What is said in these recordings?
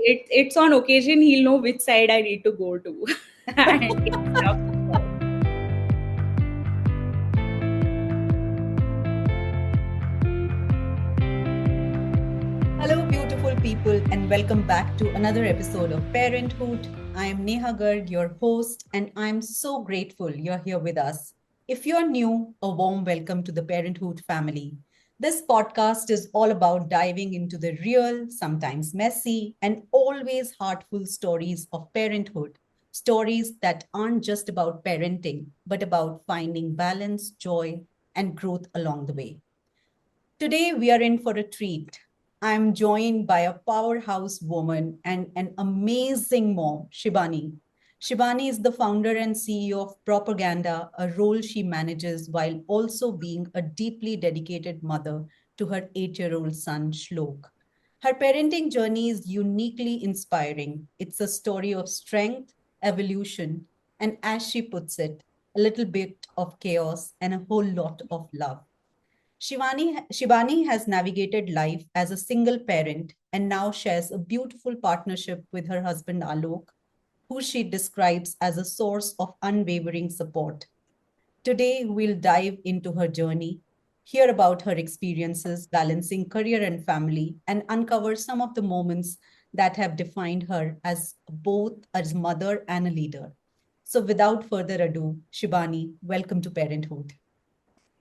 it's on occasion he'll know which side I need to go to and get stuff. Hello, beautiful people, and welcome back to another episode of Parenthood. I am Neha Garg, your host, and I'm so grateful you're here with us. If you're new, a warm welcome to the Parenthood family. This podcast is all about diving into the real, sometimes messy, and always heartful stories of parenthood. Stories that aren't just about parenting, but about finding balance, joy, and growth along the way. Today, we are in for a treat. I'm joined by a powerhouse woman and an amazing mom, Shibani. Shibani is the founder and CEO of Propaganda, a role she manages while also being a deeply dedicated mother to her 8-year-old son, Shlok. Her parenting journey is uniquely inspiring. It's a story of strength, evolution, and as she puts it, a little bit of chaos and a whole lot of love. Shivani has navigated life as a single parent and now shares a beautiful partnership with her husband Alok, who she describes as a source of unwavering support. Today, we'll dive into her journey, hear about her experiences balancing career and family, and uncover some of the moments that have defined her as both as mother and a leader. So, without further ado, Shibani, welcome to Parenthood.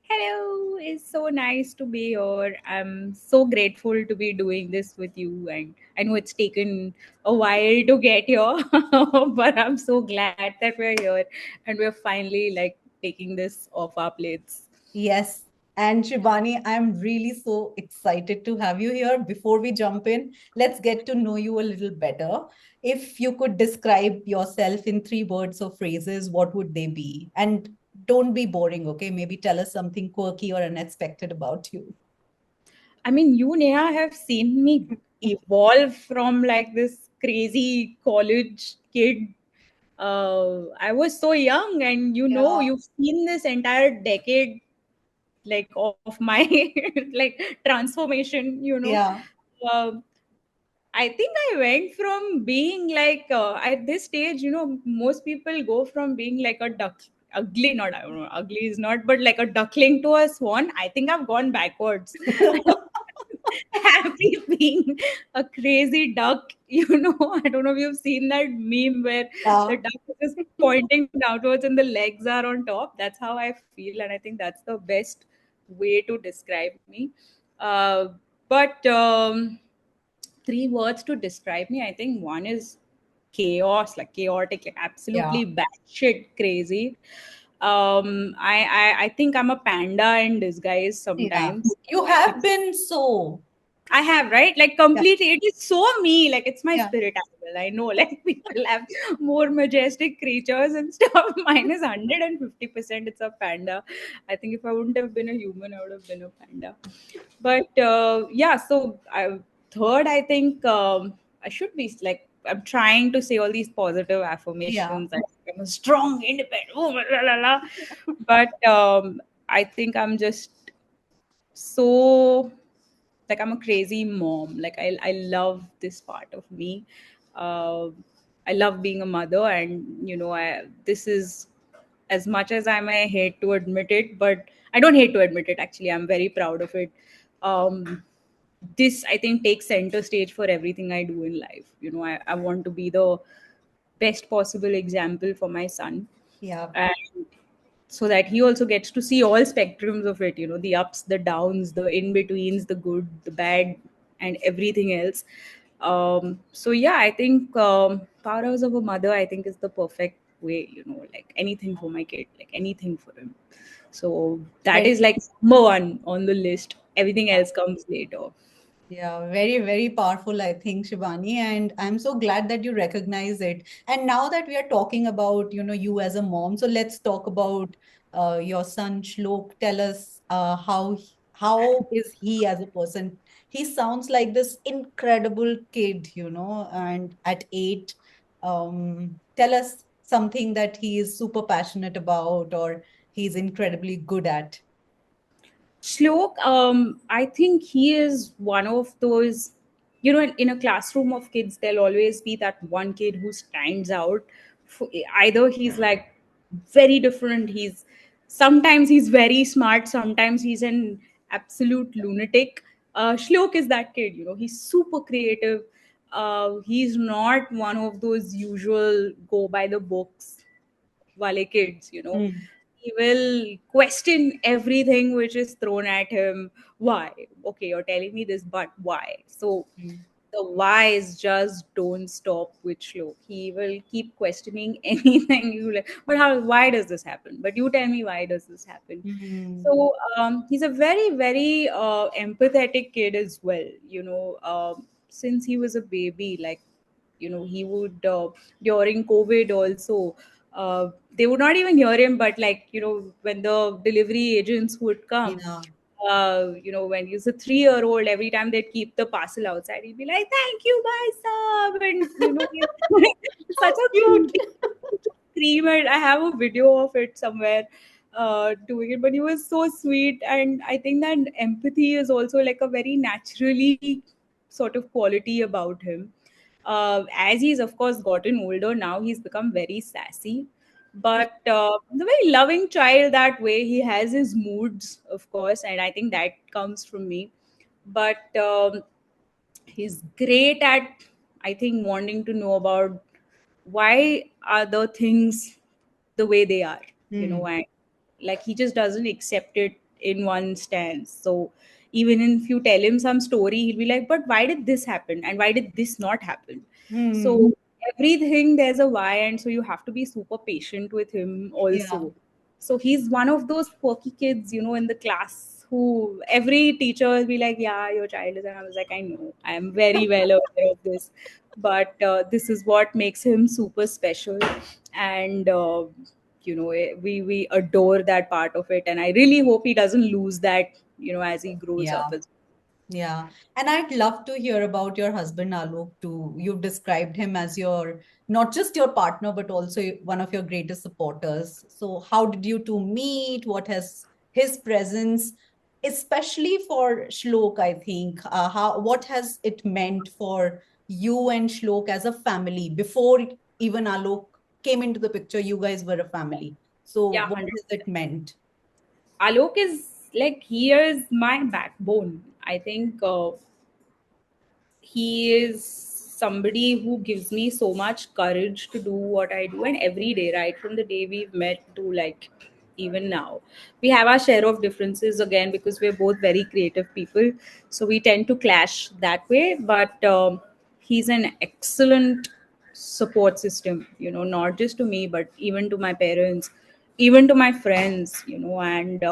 Hello, it's so nice to be here. I'm so grateful to be doing this with you, and I know it's taken a while to get here, but I'm so glad that we're here and we're finally like taking this off our plates. Yes. And Shivani, I'm really so excited to have you here. Before we jump in, let's get to know you a little better. If you could describe yourself in 3 words or phrases, what would they be? And don't be boring, okay? Maybe tell us something quirky or unexpected about you. I mean, you, Neha, have seen me evolve from like this crazy college kid. I was so young, and Yeah. you've seen this entire decade like of my like transformation. Yeah. Um, I think I went from being like at this stage, most people go from being like a duck, ugly, not I don't know, ugly is not, but like a duckling to a swan. I think I've gone backwards. Happy being a crazy duck, I don't know if you've seen that meme where the Yeah. duck is just pointing downwards and the legs are on top. That's how I feel, and I think that's the best way to describe me. Uh, but 3 words to describe me. I think one is chaos, like chaotic, like Yeah. absolutely batshit crazy. I think I'm a panda in disguise Yeah. sometimes. You have been so. I have, right? Like Yeah. completely. It is so me. Like it's my Yeah. spirit animal. I know. Like people have more majestic creatures and stuff. Mine is 150%. It's a panda. I think if I wouldn't have been a human, I would have been a panda. But yeah. Third, I think I should be like I'm trying to say all these positive Yeah. affirmations. That I'm a strong, independent. Oh, la, la, la. But I think I'm just so like I'm a crazy mom. Like I love this part of me. uh, I love being a mother, and I this is, as much as I may hate to admit it, but I don't hate to admit it, actually I'm very proud of it. This, I think, takes center stage for everything I do in life. I want to be the best possible example for my son, Yeah. and so that he also gets to see all spectrums of it, the ups, the downs, the in betweens, the good, the bad, and everything else. So yeah, I think powerhouse of a mother, I think, is the perfect way, like anything for my kid, like anything for him. So that Very. is like number one on the list. Everything else comes later. Yeah, very, very powerful, I think, Shivani. And I'm so glad that you recognize it. And now that we are talking about, you as a mom, so let's talk about your son, Shlok. Tell us how is he as a person? He sounds like this incredible kid, and at 8, tell us something that he is super passionate about or he's incredibly good at. Shlok, I think he is one of those. in a classroom of kids, there'll always be that one kid who stands out. Either he's like very different, sometimes he's very smart, sometimes he's an absolute lunatic. Shlok is that kid, he's super creative. He's not one of those usual go by the books wale kids. Mm. He will question everything which is thrown at him. Why? Okay, you're telling me this, but why? So Mm. the whys just don't stop with Shlok. He will keep questioning anything. You like, but how? Why does this happen? But you tell me, why does this happen? Mm. So he's a very, very empathetic kid as well. Since he was a baby, like he would during COVID also. They would not even hear him, but like when the delivery agents would come, Yeah. when he's a 3-year-old, every time they'd keep the parcel outside, he'd be like, "Thank you, bye, sir," and he's such How a cute cute. kid. Scream it. I have a video of it somewhere doing it, but he was so sweet, and I think that empathy is also like a very naturally sort of quality about him. As he's of course gotten older now, he's become very sassy, but the very loving child that way. He has his moods, of course, and I think that comes from me. But he's great at, I think, wanting to know about why are the things the way they are, Mm. and like he just doesn't accept it in one stance. So even if you tell him some story, he'll be like, but why did this happen and why did this not happen? Mm. So everything there's a why, and so you have to be super patient with him Yeah. also. So he's one of those quirky kids, in the class who every teacher will be like, yeah, your child is, and I was like, I know, I am very well aware of this, but this is what makes him super special. And we adore that part of it, and I really hope he doesn't lose that, as he grows Yeah. up as. Yeah. And I'd love to hear about your husband, Alok, too. You've described him as your, not just your partner, but also one of your greatest supporters. So, how did you two meet? What has his presence, especially for Shlok, I think, what has it meant for you and Shlok as a family? Before even Alok came into the picture, you guys were a family. So, Yeah, what has 100%. it meant? Alok is like, he is my backbone. I think he is somebody who gives me so much courage to do what I do. And every day, right from the day we've met to like even now, we have our share of differences again because we're both very creative people. So we tend to clash that way. But he's an excellent support system, not just to me, but even to my parents, even to my friends, and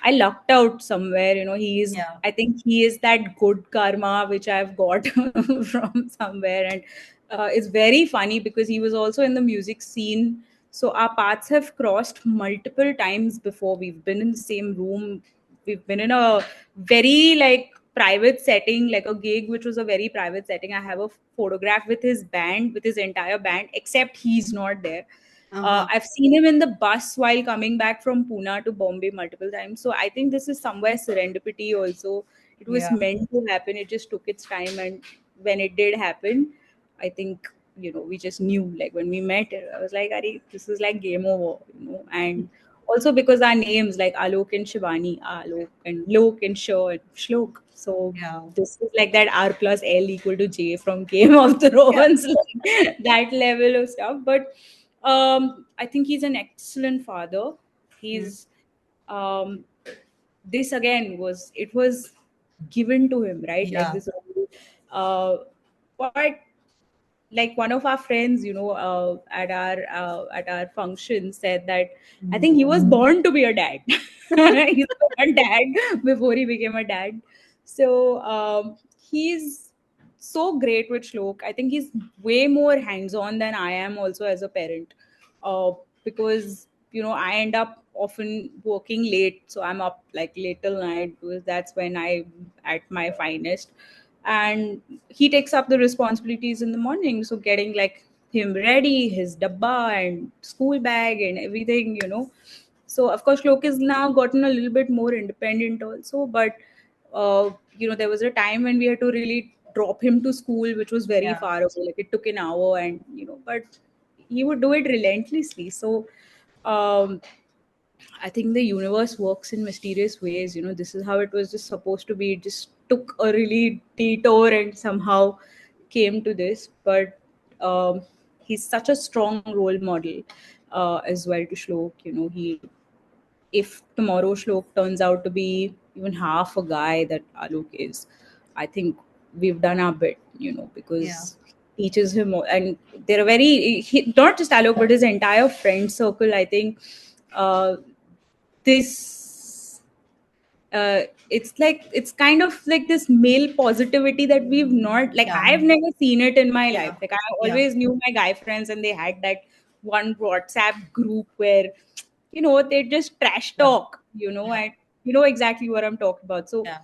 I lucked out somewhere. Yeah. I think he is that good karma which I've got from somewhere. And it's very funny because he was also in the music scene. So our paths have crossed multiple times before. We've been in the same room. We've been in a very like private setting, like a gig, which was a very private setting. I have a photograph with his band, with his entire band, except he's not there. Uh-huh. I've seen him in the bus while coming back from Pune to Bombay multiple times. So I think this is somewhere serendipity also. It was Yeah. meant to happen. It just took its time. And when it did happen, I think, we just knew. Like when we met, I was like, Ari, this is like game over. And also because our names like Alok and Shivani, Alok and Lok and Shah and Shlok. So Yeah. this is like that R plus L equal to J from Game of Yeah. Thrones, like that level of stuff. But I think he's an excellent father. Mm. He's um, this again was given to him, right? Like Yeah. this, but like one of our friends, at our function said that I Mm. think he was born to be a dad. He's a dad before he became a dad. So he's so great with Shlok. I think he's way more hands-on than I am also as a parent. Because I end up often working late, so I'm up like late till night because that's when I'm at my finest. And he takes up the responsibilities in the morning, so getting like him ready, his dabba and school bag and everything. So of course Shlok has now gotten a little bit more independent also, but there was a time when we had to really drop him to school, which was very Yeah. far away. Like it took an hour, and but he would do it relentlessly. So, um, I think the universe works in mysterious ways. This is how it was just supposed to be. It just took a really detour and somehow came to this. But he's such a strong role model as well to Shlok. He if tomorrow Shlok turns out to be even half a guy that Alok is, I think we've done our bit, Yeah. because he teaches him, and they're not just Alok, but his entire friend circle. I think uh, this it's kind of like this male positivity that we've not, like, Yeah. I've never seen it in my life. Yeah. Like, I Yeah. always knew my guy friends, and they had that one WhatsApp group where they just trash Yeah. talk, Yeah. and you know exactly what I'm talking about. So Yeah.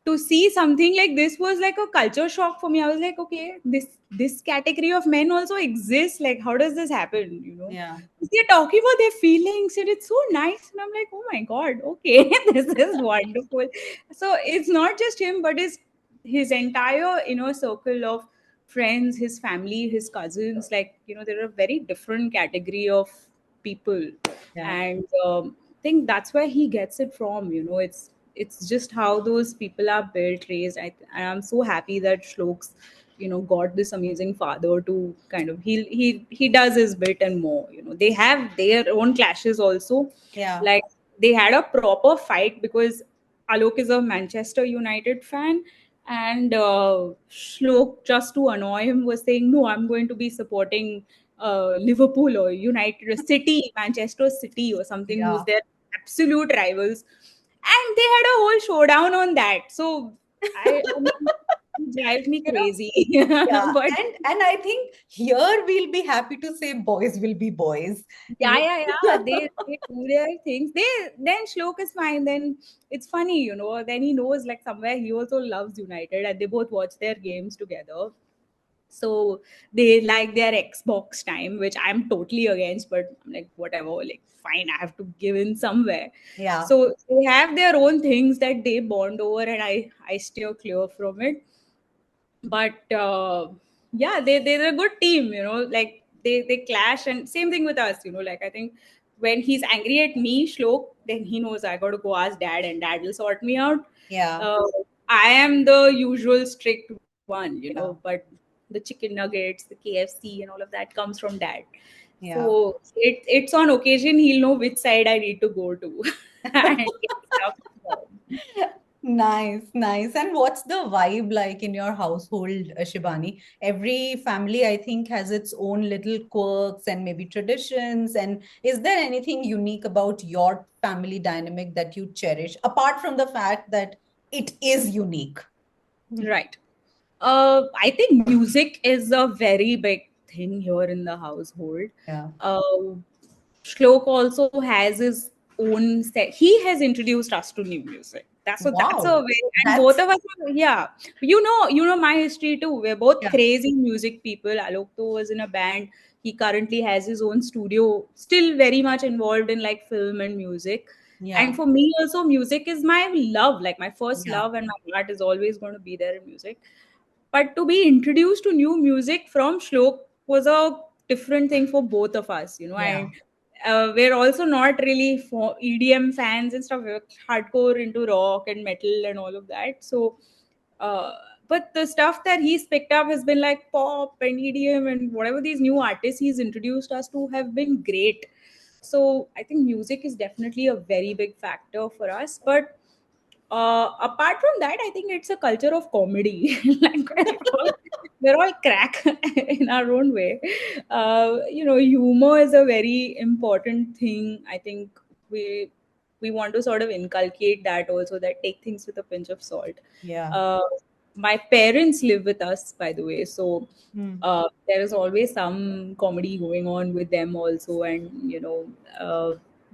to see something like this was like a culture shock for me. I was like, okay, this category of men also exists. Like, how does this happen? Yeah. They're talking about their feelings, and it's so nice. And I'm like, oh my god, okay, this is wonderful. So it's not just him, but his entire circle of friends, his family, his cousins. Like, they're a very different category of people, Yeah. and I think that's where he gets it from. It's just how those people are built, raised. I'm so happy that Shlok's got this amazing father to kind of he does his bit and more. They have their own clashes also. Yeah. Like, they had a proper fight because Alok is a Manchester United fan, and Shlok, just to annoy him, was saying, no, I'm going to be supporting Liverpool or United or City, Manchester City or something, who's Yeah. their absolute rivals. And they had a whole showdown on that. So I mean, it drives me You know, crazy. yeah. But And I think here we'll be happy to say boys will be boys. yeah, You yeah, yeah. They do their things. Then Shlok is fine. Then it's funny, Then he knows, like, somewhere he also loves United, and they both watch their games together. So they like their Xbox time, which I'm totally against, but I'm like, whatever, like, fine, I have to give in somewhere. Yeah. So they have their own things that they bond over, and I steer clear from it. But yeah, they're a good team. Like, they clash, and same thing with us. Like, I think when he's angry at me, Shlok, then he knows I got to go ask dad, and dad will sort me out. Yeah. uh, I am the usual strict one, Yeah. but the chicken nuggets, the KFC, and all of that comes from dad. Yeah. So it's on occasion he'll know which side I need to go to. And get stuff from. Nice, nice. And what's the vibe like in your household, Shibani? Every family, I think, has its own little quirks and maybe traditions. And is there anything unique about your family dynamic that you cherish, apart from the fact that it is unique? Right. I think music is a very big thing here in the household. Yeah. Uh, Shlok also has his own set. He has introduced us to new music. That's a Wow. very, and both That's, of us yeah. You know my history too. We're both yeah. crazy music people. Alok too was in a band. He currently has his own studio, still very much involved in, like, film and music. Yeah. And for me also, music is my love, like my first Yeah. love, and my heart is always going to be there in music. But to be introduced to new music from Shlok was a different thing for both of us, Yeah. and we're also not really for EDM fans and stuff. We're hardcore into rock and metal and all of that. So, uh, but the stuff that he's picked up has been like pop and EDM, and whatever these new artists he's introduced us to have been great. So I think music is definitely a very big factor for us. But apart from that, I think it's a culture of comedy. Like, we're all crack in our own way. Humor is a very important thing. I think we want to sort of inculcate that also, that take things with a pinch of salt. Yeah. Uh, my parents live with us, by the way, so Hmm. there is always some comedy going on with them also, and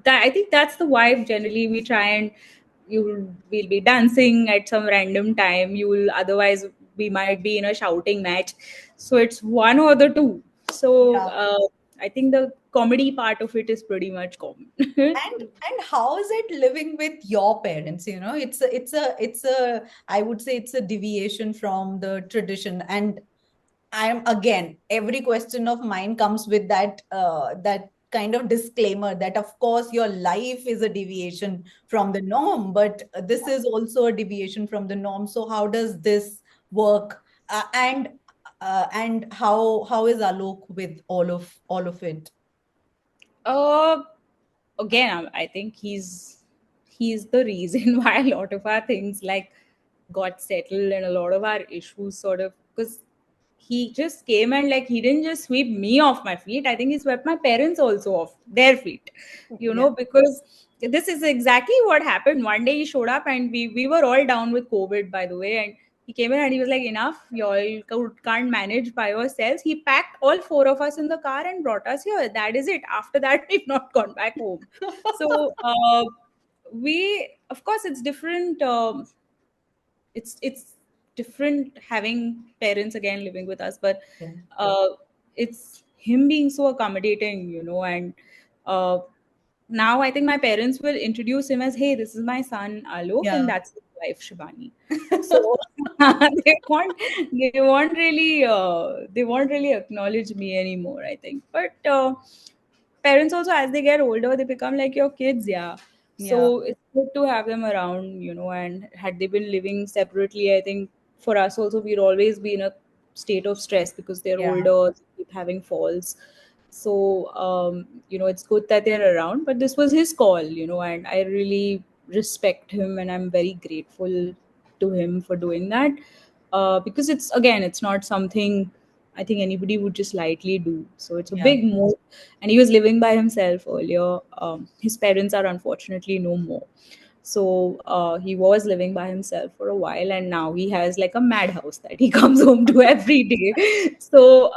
that I think that's the vibe. Generally, we try and we'll be dancing at some random time. You'll otherwise we might be in a shouting match, so it's one or the two. So Yeah. I think the comedy part of it is pretty much common. And how is it living with your parents? You know, it's a I would say it's a deviation from the tradition. And I'm again, every question of mine comes with that kind of disclaimer that of course your life is a deviation from the norm, but this is also a deviation from the norm. So how does this work? And how is Alok with all of it? uh Again, I think he's the reason why a lot of our things like got settled, and a lot of our issues sort of, because he just came and like he didn't just sweep me off my feet. I think he swept my parents also off their feet, Yeah, because this is exactly what happened. One day he showed up and we were all down with COVID, by the way, and he came in and he was like, enough, you all can't manage by yourselves. He packed all four of us in the car and brought us here. That is it. After that, we've not gone back home. So we, of course, it's different. It's different having parents again living with us, but yeah, uh, it's him being so accommodating, and uh, now I think my parents will introduce him as, hey, this is my son Alok, and yeah. that's his wife Shivani. So they won't really acknowledge me anymore, I think. But parents also, as they get older, they become like your kids, yeah. Yeah, So it's good to have them around, and had they been living separately, I think for us also we'd always be in a state of stress because they're yeah, older, keep having falls. So it's good that they're around, but this was his call, and I really respect him, and I'm very grateful to him for doing that. Because it's not something I think anybody would just lightly do. So it's a yeah, big move, and he was living by himself earlier. His parents are unfortunately no more. So he was living by himself for a while, and now he has like a madhouse that he comes home to every day. So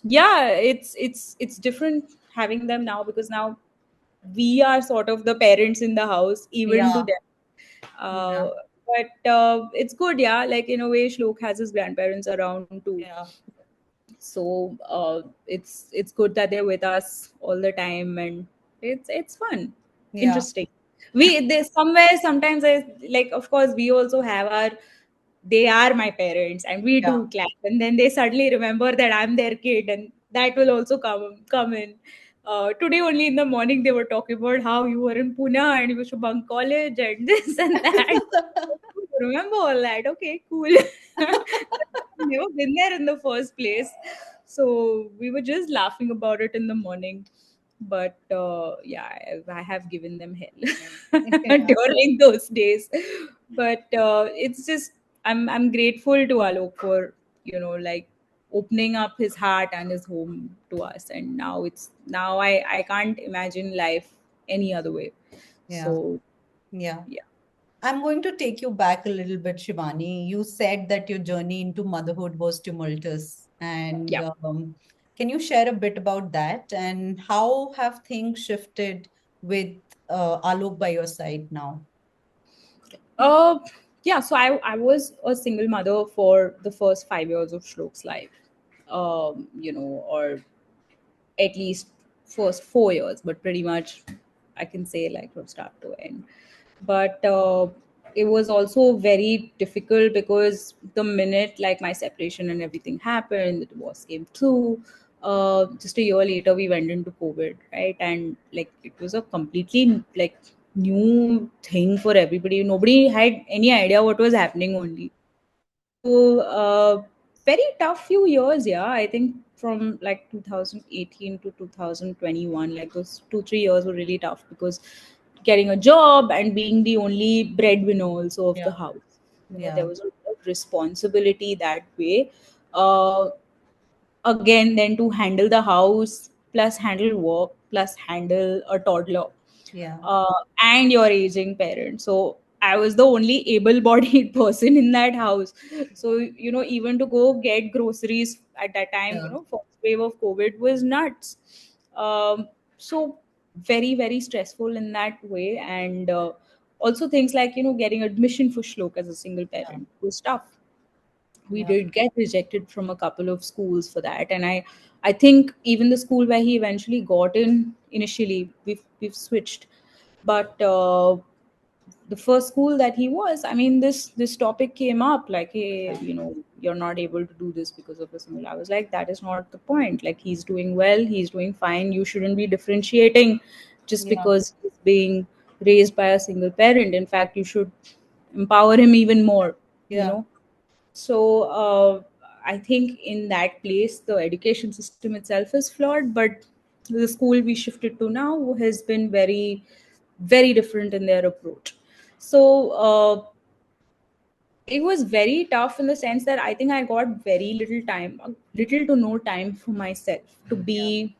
yeah, it's different having them now, because now we are sort of the parents in the house, even to yeah, them. yeah, But it's good, yeah. Like in a way, Shlok has his grandparents around too, yeah, so it's good that they're with us all the time, and it's fun, yeah, interesting. There's somewhere sometimes I like, of course we also have our, they are my parents and we yeah. do clap, and then they suddenly remember that I'm their kid, and that will also come in. Today only in the morning they were talking about how you were in Pune and you used to bunk college and this and that. Remember all that? Okay, cool. Never been there in the first place, so we were just laughing about it in the morning. But yeah, I have given them hell Yeah, during those days. But it's just, I'm grateful to Alok for, like opening up his heart and his home to us, and now I can't imagine life any other way. yeah, So yeah. yeah. I'm going to take you back a little bit, Shivani. You said that your journey into motherhood was tumultuous. And Yeah. can you share a bit about that? And how have things shifted with Alok by your side now? Uh, yeah, so I was a single mother for the first 5 years of Shlok's life, or at least first 4 years, but pretty much I can say like from start to end. But it was also very difficult because the minute like my separation and everything happened, the divorce came through. Just a year later, we went into COVID, right? And like it was a completely like new thing for everybody. Nobody had any idea what was happening only. So, very tough few years, yeah. I think from like 2018 to 2021, like those 2 3 years were really tough because getting a job and being the only breadwinner also of the Yeah, house. There yeah, was a lot of responsibility that way. Uh, Again, then to handle the house, plus handle work, plus handle a toddler, yeah, and your aging parent. So I was the only able-bodied person in that house. So even to go get groceries at that time, yeah, first wave of COVID was nuts. So very very stressful in that way, and also things like getting admission for Shlok as a single yeah, parent was tough. We Yeah. did get rejected from a couple of schools for that, and I think even the school where he eventually got in initially, we've switched. But the first school that he was, I mean, this topic came up like, hey, Yeah. you're not able to do this because of a single. I was like, that is not the point. Like, he's doing well, he's doing fine. You shouldn't be differentiating just Yeah. because he's being raised by a single parent. In fact, you should empower him even more, you Yeah. know. So I think in that place the education system itself is flawed, but the school we shifted to now has been very, very different in their approach. So it was very tough in the sense that I think I got very little time, little to no time for myself to Yeah. be,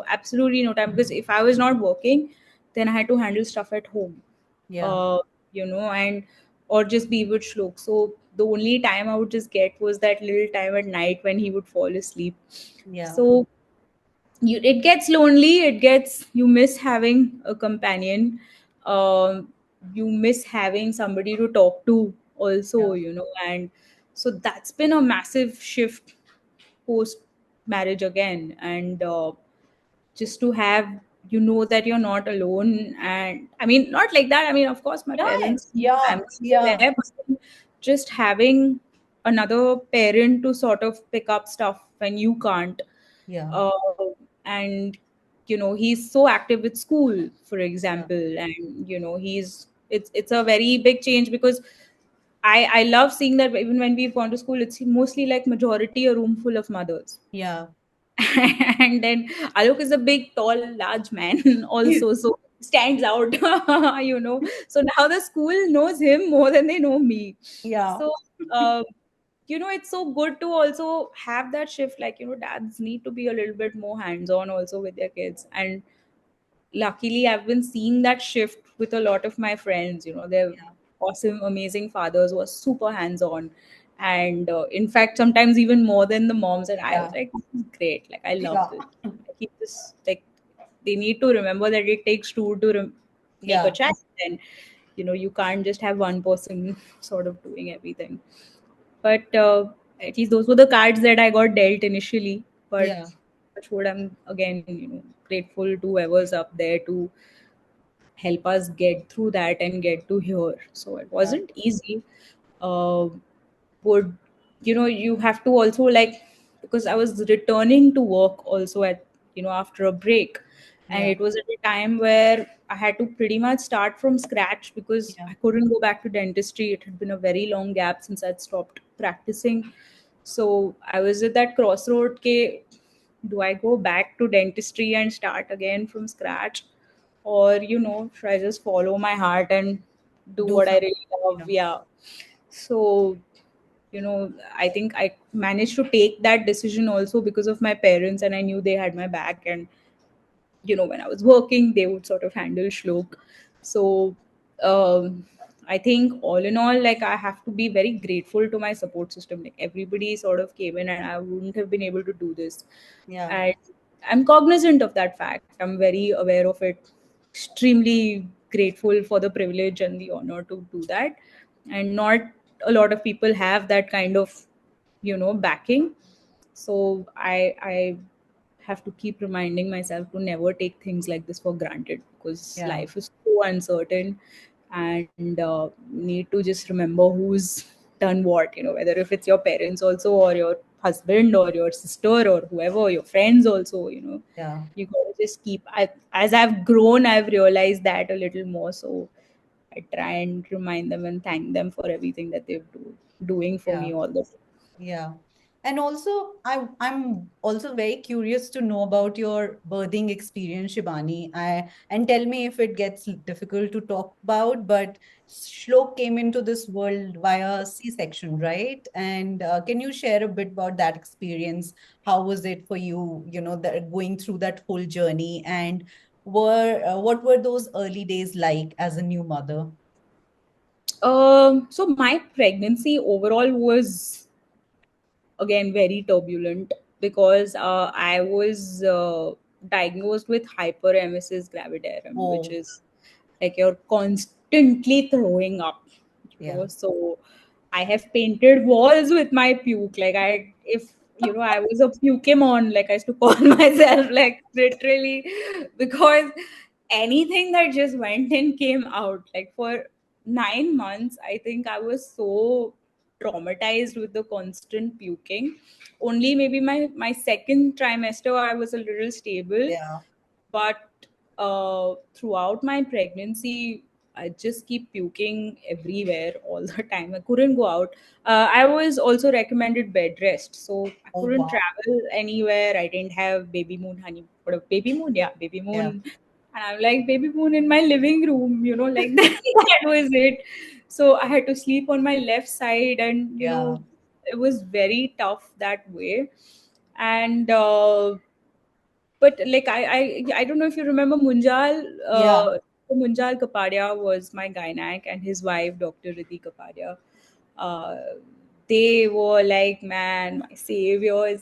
absolutely no time, because if I was not working, then I had to handle stuff at home, Yeah. uh, and or just be with Shlok. So the only time I would just get was that little time at night when he would fall asleep. Yeah. So it gets lonely. It gets, you miss having a companion. um, you miss having somebody to talk to also, Yeah. and so that's been a massive shift post marriage again. And just to have, that you're not alone. And I mean, not like that, I mean, of course my Yeah. parents, Yeah. family is Yeah. there, but just having another parent to sort of pick up stuff when you can't. Yeah. uh, and he's so active with school, for Yeah. example. And it's a very big change, because I love seeing that even when we've gone to school, it's mostly like majority a room full of mothers. Yeah. And then Alok is a big, tall, large man also, so stands out. So now the school knows him more than they know me. Yeah. So uh, it's so good to also have that shift, like, dads need to be a little bit more hands-on also with their kids. And luckily I've been seeing that shift with a lot of my friends. They're Yeah. awesome, amazing fathers who are super hands-on. And in fact, sometimes even more than the moms. And I was Yeah. like, this is great, like, I love Yeah. this. I keep this, like, they need to remember that it takes two to make a Yeah. child. And you can't just have one person sort of doing everything. But at least those were the cards that I got dealt initially. But Yeah. touch wood, I'm again, grateful to whoever's up there to help us get through that and get to here. So it Yeah. wasn't easy. Uh, would you have to also, like, because I was returning to work also at, after a break. And Yeah. it was at a time where I had to pretty much start from scratch, because Yeah. I couldn't go back to dentistry. It had been a very long gap since I'd stopped practicing. So I was at that crossroad, ke, do I go back to dentistry and start again from scratch, or should I just follow my heart and do Do what I something. really love? Yeah. Yeah. So I think I managed to take that decision also because of my parents, and I knew they had my back. And when I was working, they would sort of handle Shlok. So um, I think all in all, like, I have to be very grateful to my support system. Like, everybody sort of came in, and I wouldn't have been able to do this. Yeah. And I'm cognizant of that fact. I'm very aware of it. Extremely grateful for the privilege and the honor to do that. And not a lot of people have that kind of backing. So I have to keep reminding myself to never take things like this for granted, because Yeah. life is so uncertain. And need to just remember who's done what, whether if it's your parents also, or your husband, or your sister, or whoever, your friends also. Yeah. You gotta just keep, as I've grown, I've realized that a little more. So I try and remind them and thank them for everything that doing for Yeah. me all the time. Yeah. And also, I'm also very curious to know about your birthing experience, Shibani. And tell me if it gets difficult to talk about, but Shlok came into this world via C-section, right? And can you share a bit about that experience? How was it for you, that going through that whole journey? And what were those early days like as a new mother? So my pregnancy overall was again very turbulent, because I was diagnosed with hyperemesis gravidarum, which Oh, is like you're constantly throwing up. yeah. So I have painted walls with my puke. Like if I was a Pokemon, like I used to call myself, like literally, because anything that just went in came out. Like for 9 months, I think I was so traumatized with the constant puking. Only maybe my second trimester, I was a little stable, Yeah. but throughout my pregnancy, I just keep puking everywhere all the time. I couldn't go out. I was also recommended bed rest, so I Oh, couldn't wow. travel anywhere. I didn't have baby moon honey. What a baby moon, yeah, baby Yeah. moon. And I'm like baby moon in my living room, like that. That was it. So I had to sleep on my left side, and Yeah. it was very tough that way. And but like I don't know if you remember Munjal. Yeah. Munjal Kapadia was my gynac, and his wife, Dr. Riddhi Kapadia. Uh, they were like, man, my saviors.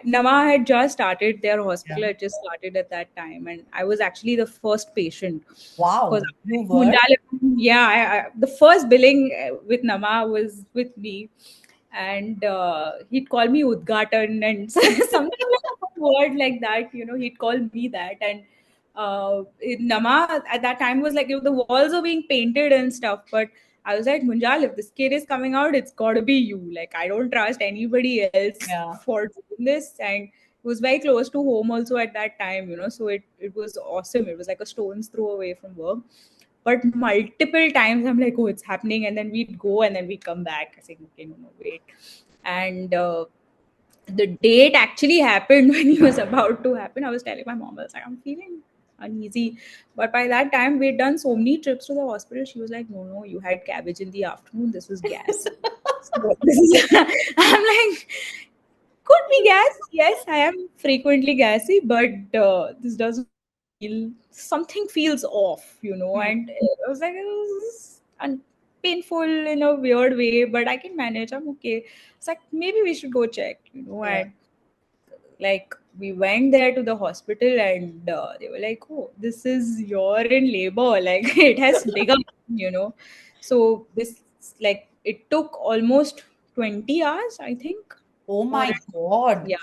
Nama had just started, their Yeah. hospital had just started at that time, and I was actually the first patient. Because Wow. You were? Munjal, yeah, the first billing with Nama was with me, and he'd call me Udgatan and something like a word like that. He'd call me that, and Nama at that time was like, the walls are being painted and stuff, but I was like, Munjal, if this kid is coming out, it's got to be you. Like, I don't trust anybody else Yeah. for doing this. And it was very close to home also at that time, so it was awesome. It was like a stone's throw away from work. But multiple times I'm like, oh, it's happening. And then we'd go and then we'd come back. I said, okay, no, wait. And the date actually happened when it was about to happen. I was telling my mom, I was like, I'm feeling uneasy. But by that time, we'd done so many trips to the hospital. She was like, no, no, you had cabbage in the afternoon. This was gas. So this is, I'm like, could be gas. Yes, I am frequently gassy, but this doesn't feel, something feels off, Hmm. and I was like, it was painful in a weird way, but I can manage. I'm okay. It's like, maybe we should go check, Yeah. and like we went there to the hospital, and they were like, oh, this is, you're in labor, like it has begun, so this, like, it took almost 20 hours, I think, Oh or my God. yeah,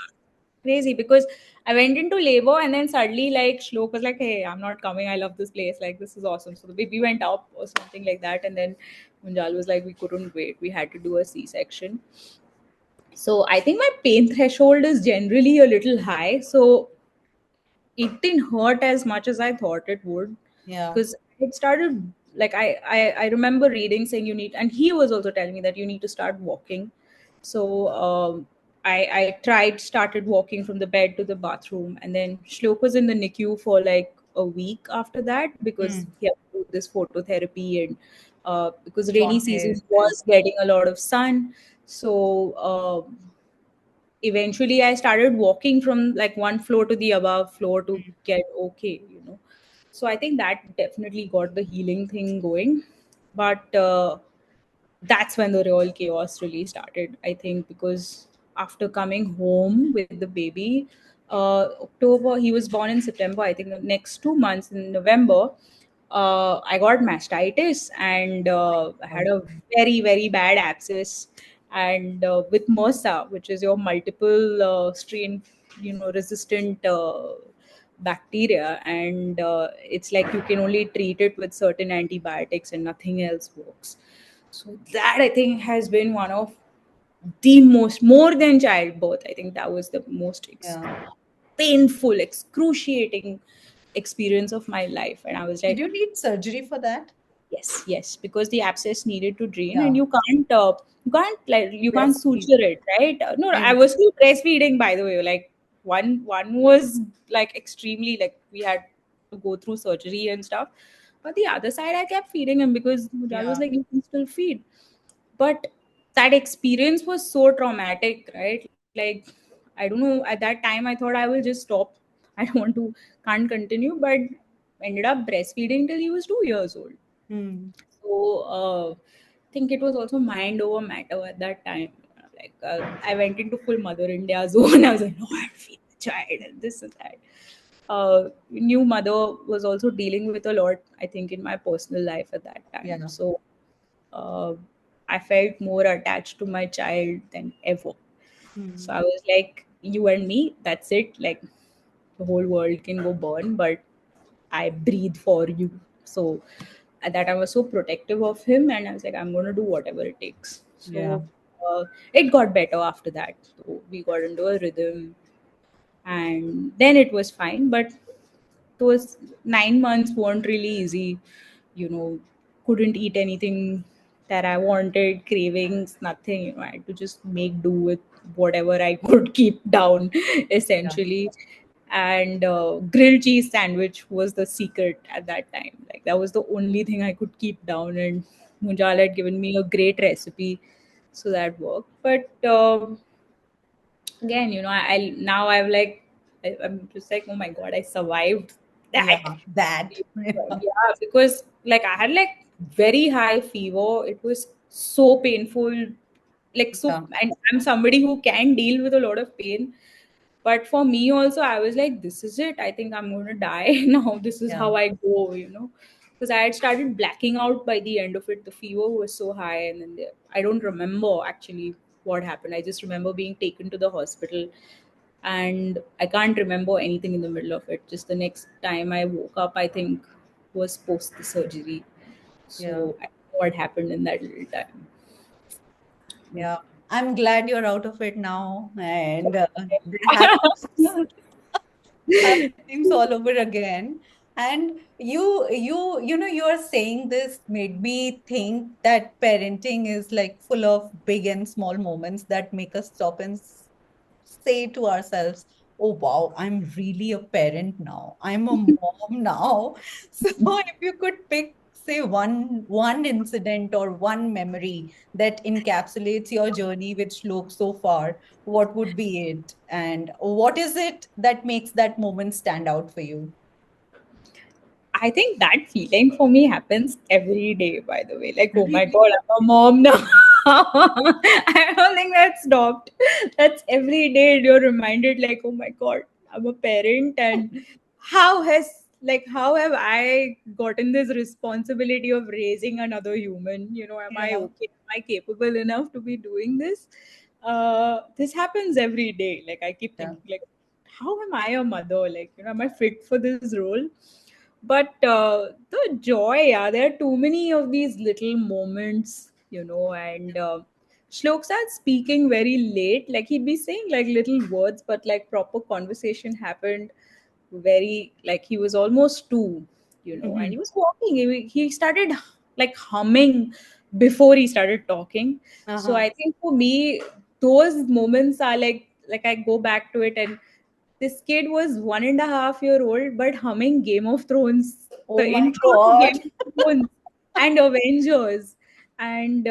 crazy, because I went into labor and then suddenly, like, Shlok was like, hey, I'm not coming, I love this place, like this is awesome, so the baby went up or something like that, and then Munjal was like, we couldn't wait, we had to do a C-section. So I think my pain threshold is generally a little high. So it didn't hurt as much as I thought it would, Yeah. because it started, like, I remember reading saying you need, and he was also telling me that you need to start walking. So I tried, started walking from the bed to the bathroom, and then Shlok was in the NICU for like a week after that, because Hmm. he had to do this phototherapy, and because rainy season Jaundice and was getting a lot of sun. So eventually I started walking from like one floor to the above floor to hmm. get okay. So I think that definitely got the healing thing going. But that's when the real chaos really started, I think, because after coming home with the baby, October, he was born in September, I think the next 2 months in November, I got mastitis, and I had God. a very, very bad abscess. And with MRSA, which is your multiple strain, resistant bacteria, and it's like you can only treat it with certain antibiotics and nothing else works. So that, I think, has been one of the most, more than childbirth, I think that was the most Yeah. painful, excruciating experience of my life. And I was Did like, you need surgery for that? yes, yes, because the abscess needed to drain, and Yeah. you can't Breastfeed. suture it, right? No, I Mm. was still breastfeeding, by the way. Like, one was like extremely, like, we had to go through surgery and stuff, but the other side I kept feeding him because Mujal was Yeah. like, you can still feed. But that experience was so traumatic, right? Like, I don't know, at that time I thought I will just stop. I don't want to, can't continue, but ended up breastfeeding till he was 2 years old. Hmm. So I think it was also mind over matter at that time. Like, I went into full Mother India zone. I was like, no, I feed the child and this and that. New mother was also dealing with a lot, I think, in my personal life at that time. Yeah. So uh, I felt more attached to my child than ever. So Hmm. I was like, you and me, that's it. Like the whole world can go burn, but I breathe for you. So at that I was so protective of him, and I was like, I'm gonna do whatever it takes. Yeah. So it got better after that. So we got into a rhythm, and then it was fine. But those 9 months weren't really easy. You know, couldn't eat anything that I wanted, cravings, nothing. You know, I had to just make do with whatever I could keep down, Yeah. essentially. And grilled cheese sandwich was the secret at that time. Like that was the only thing I could keep down, and Munjal had given me a great recipe, so that worked. But again, you know, I now I've like I'm just like, oh my god, I survived Yeah. that. That. Yeah, because like I had like very high fever. It was so painful. Like so, Yeah. and I'm somebody who can deal with a lot of pain. But for me also, I was like, this is it. I think I'm going to die now. This is Yeah. how I go, you know. Because I had started blacking out by the end of it. The fever was so high, and then I don't remember actually what happened. I just remember being taken to the hospital, and I can't remember anything in the middle of it. Just the next time I woke up, I think was post the surgery. Yeah. So I don't know what happened in that little time. Yeah. I'm glad you're out of it now, and there happens. Things all over again. And you are saying this made me think that parenting is like full of big and small moments that make us stop and say to ourselves, oh wow, I'm really a parent now, I'm a mom now. So if you could pick, say, one incident or one memory that encapsulates your journey with Shlok so far, what would be it? And what is it that makes that moment stand out for you? I think that feeling for me happens every day, by the way. Like, oh Every my day. God, I'm a mom now. I don't think that stopped. That's every day you're reminded, like, oh my God, I'm a parent. And how have I gotten this responsibility of raising another human? You know, am I Yeah. okay? Am I capable enough to be doing this? This happens every day. Like, I keep Yeah. thinking, like, how am I a mother? Like, you know, am I fit for this role? But the joy, yeah, there are too many of these little moments, you know. And Shlok started speaking very late. Like he'd be saying like little words, but like proper conversation happened very, like he was almost two, you know, and he Mhm. was walking. He started like humming before he started talking. So Uh-huh. I think for me, those moments are like I go back to it, and this kid was 1.5 year old, but humming Game of Thrones, Oh the my intro to God. Game of Thrones and Avengers. And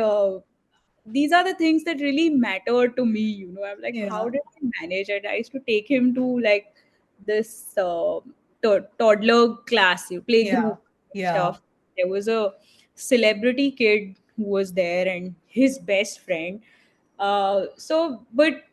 these are the things that really matter to me. You know, I'm like, how Yeah. did I manage it? I used to take him to like this toddler class, play Yeah. group Yeah. stuff. There was a celebrity kid who was there, and his best friend. But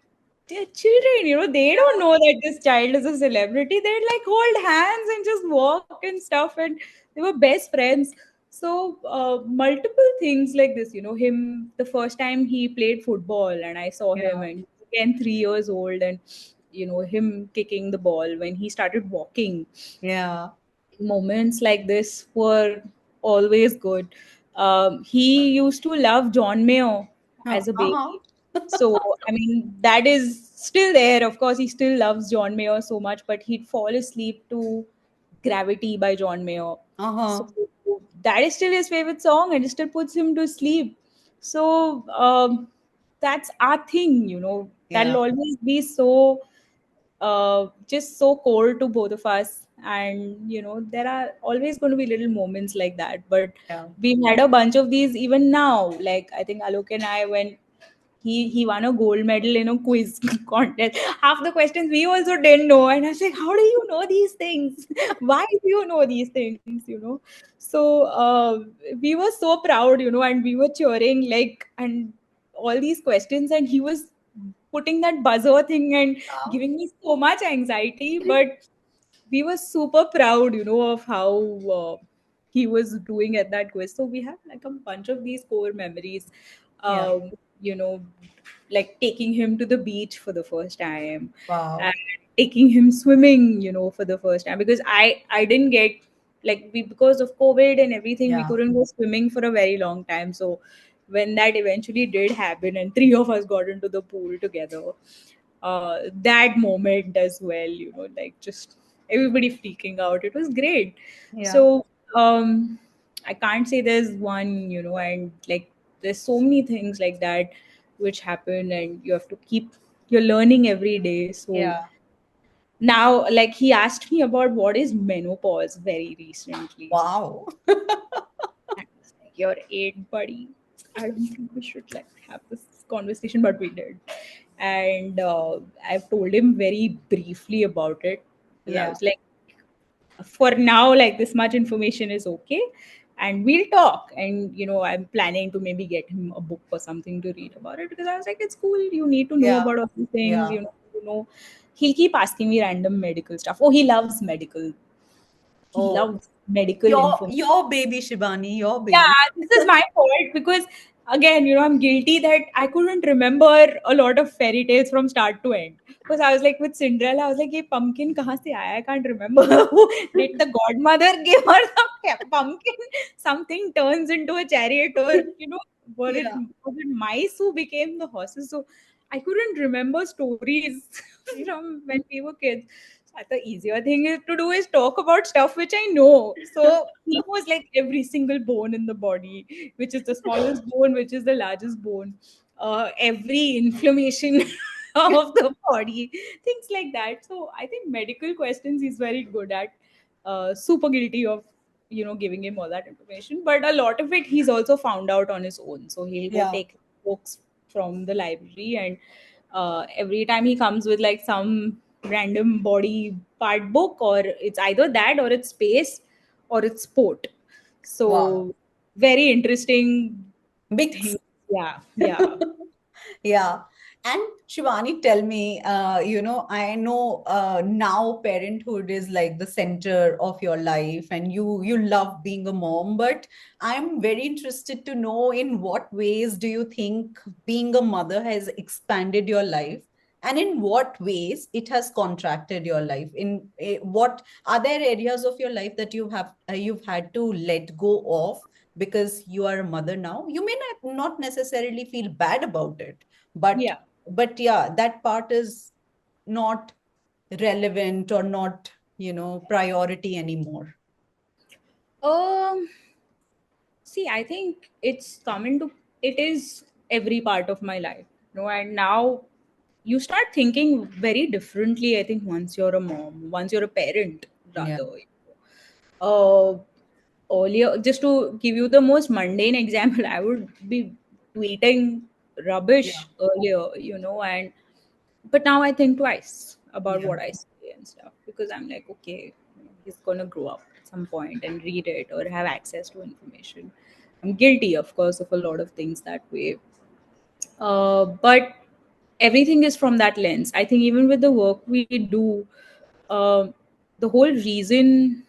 they're children, you know, they don't know that this child is a celebrity. They'd like hold hands and just walk and stuff, and they were best friends. So multiple things like this, you know, him the first time he played football, and I saw him, Yeah. and again 3 years old, and you know him kicking the ball when he started walking. Yeah. Moments like this were always good. He used to love John Mayer Oh, as a uh-huh. baby. So, I mean, that is still there. Of course, he still loves John Mayer so much, but he'd fall asleep to Gravity by John Mayer. So, Uh-huh. that is still his favorite song, and it still puts him to sleep. So, that's our thing, you know, that'll Yeah. always be so just so core to both of us. And you know there are always going to be little moments like that, but Yeah. we've had a bunch of these even now. Like I think Alok and I, when he won a gold medal in a quiz contest, half the questions we also didn't know, and I was like, how do you know these things? Why do you know these things, you know? So we were so proud, you know, and we were cheering like, and all these questions, and he was putting that buzzer thing and giving me so much anxiety. But we were super proud, you know, of how he was doing at that quiz. So we have like a bunch of these core memories. Yeah. um, you know, like taking him to the beach for the first time, and Wow. taking him swimming, for the first time, because I didn't get, like, we, because of COVID and everything, we Yeah. couldn't go swimming for a very long time. So when that eventually did happen and three of us got into the pool together, that moment as well, like just everybody freaking out, it was great. Yeah. So I can't say there's one, and like there's so many things like that which happen, and you have to keep, you're learning every day. So Yeah. now, like, he asked me about what is menopause very recently. Wow. I was like, you're eight, buddy. I don't think we should like have this conversation, but we did. And I've told him very briefly about it. Because I Yeah. was like, for now, like, this much information is okay. And we'll talk. And, I'm planning to maybe get him a book or something to read about it, because I was like, it's cool. You need to know Yeah. about all these things, Yeah. you know. He'll keep asking me random medical stuff. Oh, he loves medical. He Oh, loves medical information. your baby, Shivani, your baby. Yeah, this is my fault, because again, I'm guilty that I couldn't remember a lot of fairy tales from start to end. Because I was like with Cinderella, I was like, "ये pumpkin कहाँ से आया? I can't remember." Did the godmother give her the pumpkin? Something turns into a chariot, or were it Yeah. was it mice who became the horses? So I couldn't remember stories from when we were kids. So the easier thing is to do is talk about stuff which I know. So he knows like every single bone in the body, which is the smallest bone, which is the largest bone, every inflammation of the body, things like that. So I think medical questions he's very good at. Super guilty of giving him all that information, but a lot of it he's also found out on his own. So he'll go Yeah. take books from the library, and every time he comes with like some random body part book, or it's either that, or it's space, or it's sport. Wow. So very interesting Mix. thing. Yeah, yeah. Yeah. And Shivani, tell me, I know now parenthood is like the center of your life and you love being a mom, but I'm very interested to know in what ways do you think being a mother has expanded your life and in what ways it has contracted your life? What are there areas of your life that you've had to let go of because you are a mother now? You may not necessarily feel bad about it, but Yeah. yeah, that part is not relevant or not priority anymore. um See, I think it is every part of my life, and now you start thinking very differently. I think once you're a mom, once you're a parent, Yeah. rather. Uh, Earlier, just to give you the most mundane example, I would be tweeting Yeah. rubbish earlier, and but now I think twice about Yeah. what I say and stuff, because I'm like, okay, he's gonna grow up at some point and read it or have access to information. I'm guilty, of course, of a lot of things that way. But everything is from that lens. I think even with the work we do, um, the whole reason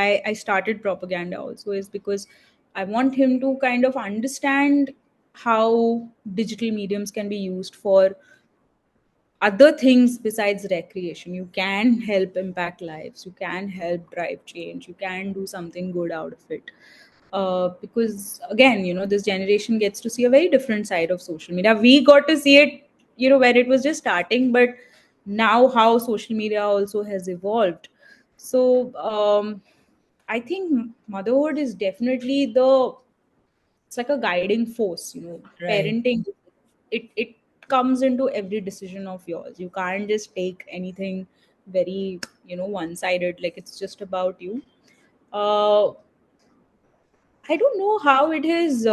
I started propaganda also is because I want him to kind of understand how digital mediums can be used for other things besides recreation. You can help impact lives, you can help drive change, you can do something good out of it. Because again, this generation gets to see a very different side of social media. We got to see it, when it was just starting, but now how social media also has evolved. So I think motherhood is definitely it's like a guiding force. Right. Parenting, it comes into every decision of yours. You can't just take anything very one sided, like it's just about you. uh I don't know how it has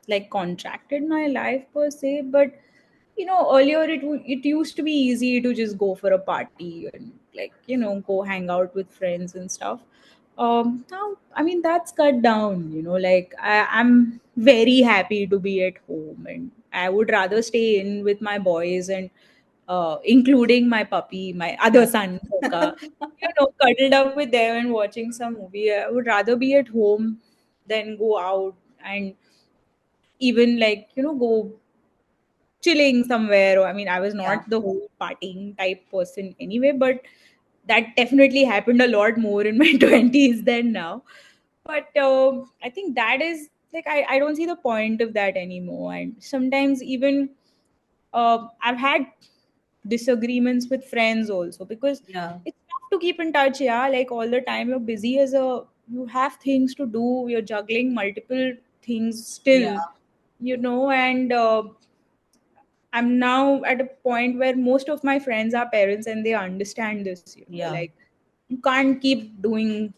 like contracted my life per se, but earlier it used to be easy to just go for a party and like go hang out with friends and stuff. Now, I mean, that's cut down. Like I'm very happy to be at home, and I would rather stay in with my boys, and including my puppy, my other Yeah. son, Mocha, cuddled up with them and watching some movie. I would rather be at home than go out. And even like, go chilling somewhere. Or I mean, I was Yeah. not the whole partying type person anyway, but that definitely happened a lot more in my 20s than now. But I think that is like, I don't see the point of that anymore. And sometimes even I've had disagreements with friends also, because Yeah. it's tough to keep in touch. Yeah, like all the time you're busy you have things to do, you're juggling multiple things Yeah. still, and I'm now at a point where most of my friends are parents and they understand this, Yeah. like you can't keep doing,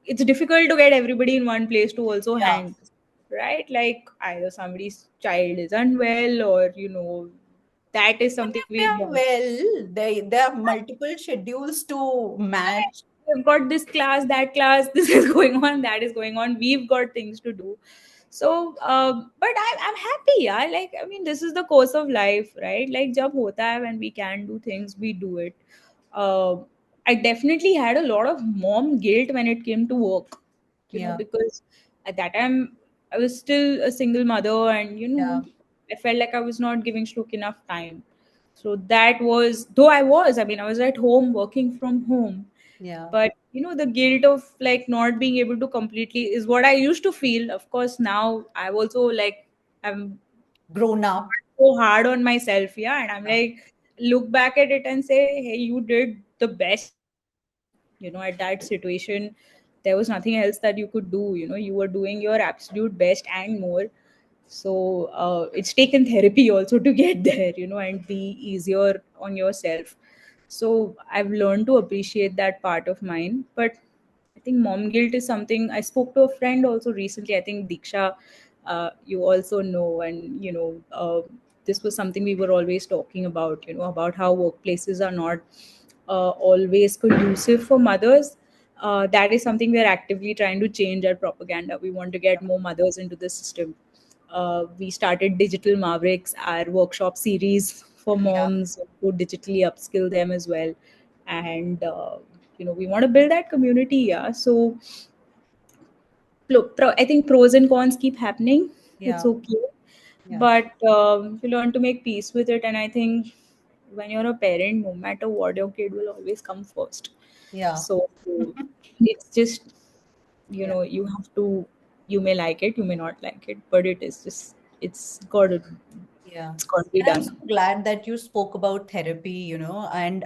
it's difficult to get everybody in one place to also Yeah. hang, right? Like either somebody's child is unwell, or that is Even something if they we are want. well, they have multiple schedules to match. We've got this class, that class, this is going on, that is going on. We've got things to do. So, but I'm happy. Yeah, like I mean, this is the course of life, right? Like, jab hota hai, when we can do things, we do it. Uh, I definitely had a lot of mom guilt when it came to work, Yeah. because at that time I was still a single mother, and Yeah. I felt like I was not giving Shlook enough time. So that was, though I mean, I was at home working from home, Yeah. but the guilt of like not being able to completely is what I used to feel. Of course, now I've also like, I'm Grown up. so hard on myself, yeah, and I'm Yeah. like, look back at it and say, hey, you did the best, at that situation. There was nothing else that you could do. You were doing your absolute best and more. So it's taken therapy also to get there, and be easier on yourself. So I've learned to appreciate that part of mine. But I think mom guilt is something I spoke to a friend also recently. I think Diksha, you also know, and this was something we were always talking about. About how workplaces are not always conducive for mothers. That is something we are actively trying to change our propaganda. We want to get more mothers into the system. We started Digital Mavericks, our workshop series for Yeah. moms who digitally upskill them as well. And we want to build that community. Yeah, so I think pros and cons keep happening. It's Yeah. okay, Yeah. but you learn to make peace with it. And I think when you're a parent, no matter what, your kid will always come first. Yeah. So it's just, Yeah. you have to, you may like it, you may not like it, but it is just, Yeah. it's got to be And I'm so done. glad that you spoke about therapy, and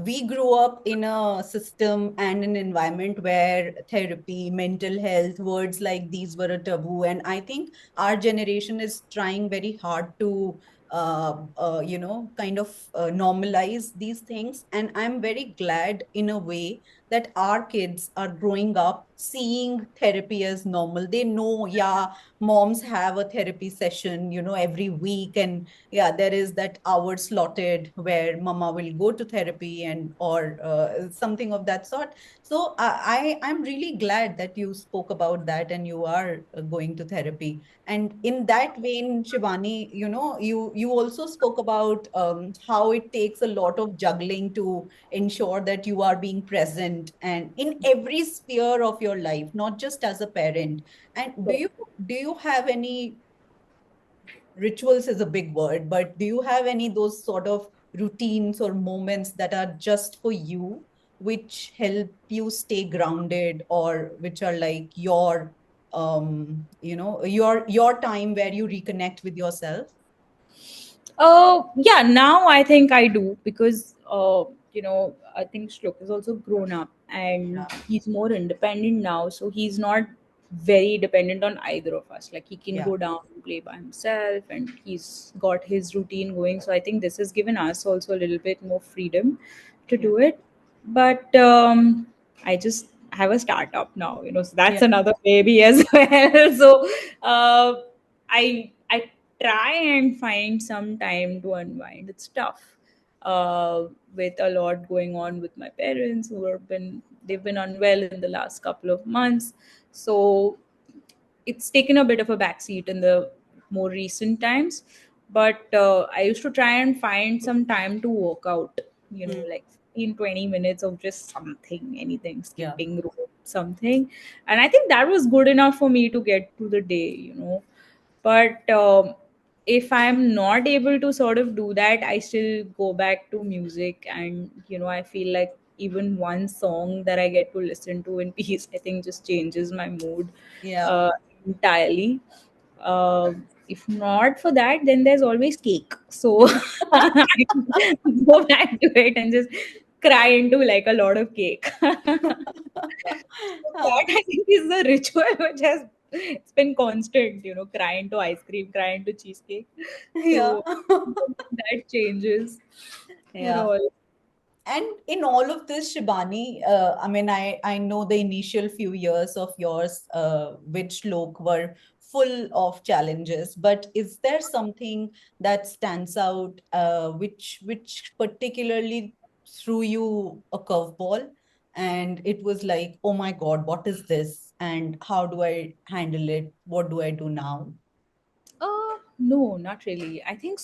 we grew up in a system and an environment where therapy, mental health, words like these were a taboo. And I think our generation is trying very hard to, kind of normalize these things. And I'm very glad in a way that our kids are growing up seeing therapy as normal. They know, yeah, moms have a therapy session, every week. And yeah, there is that hour slotted where mama will go to therapy, and or something of that sort. So I'm really glad that you spoke about that and you are going to therapy. And in that vein, Shivani, you also spoke about how it takes a lot of juggling to ensure that you are being present and in every sphere of your life, not just as a parent. And do you have any rituals is a big word, but do you have any those sort of routines or moments that are just for you, which help you stay grounded, or which are like your time where you reconnect with yourself? Yeah, now I think I do, because I think Shlok is also grown up and Yeah. he's more independent now, so he's not very dependent on either of us. Like, he can Yeah. go down and play by himself, and he's got his routine going. So I think this has given us also a little bit more freedom to Yeah. do it. But I just have a startup now, so Yeah. that's another baby as well. So I try and find some time to unwind. It's tough, with a lot going on with my parents, they've been unwell in the last couple of months. So it's taken a bit of a backseat in the more recent times. But I used to try and find some time to work out, Hmm. like 15-20 minutes of just something, anything, Yeah. skipping rope, something. And I think that was good enough for me to get through the day. But if I'm not able to sort of do that, I still go back to music. And I feel like even one song that I get to listen to in peace, I think just changes my mood Yeah. uh, entirely. If not for that, then there's always cake. So I go back to it and just cry into like a lot of cake. So Uh, that I think is the ritual which has it's been constant, crying to ice cream, crying to cheesecake. yeah. So that changes and Yeah. all. And in all of this, Shibani, I mean, I know the initial few years of yours with Shlok were full of challenges, but is there something that stands out, which particularly threw you a curveball, and it was like, oh my God, what is this? And how do I handle it? What do I do now? No, not really. I think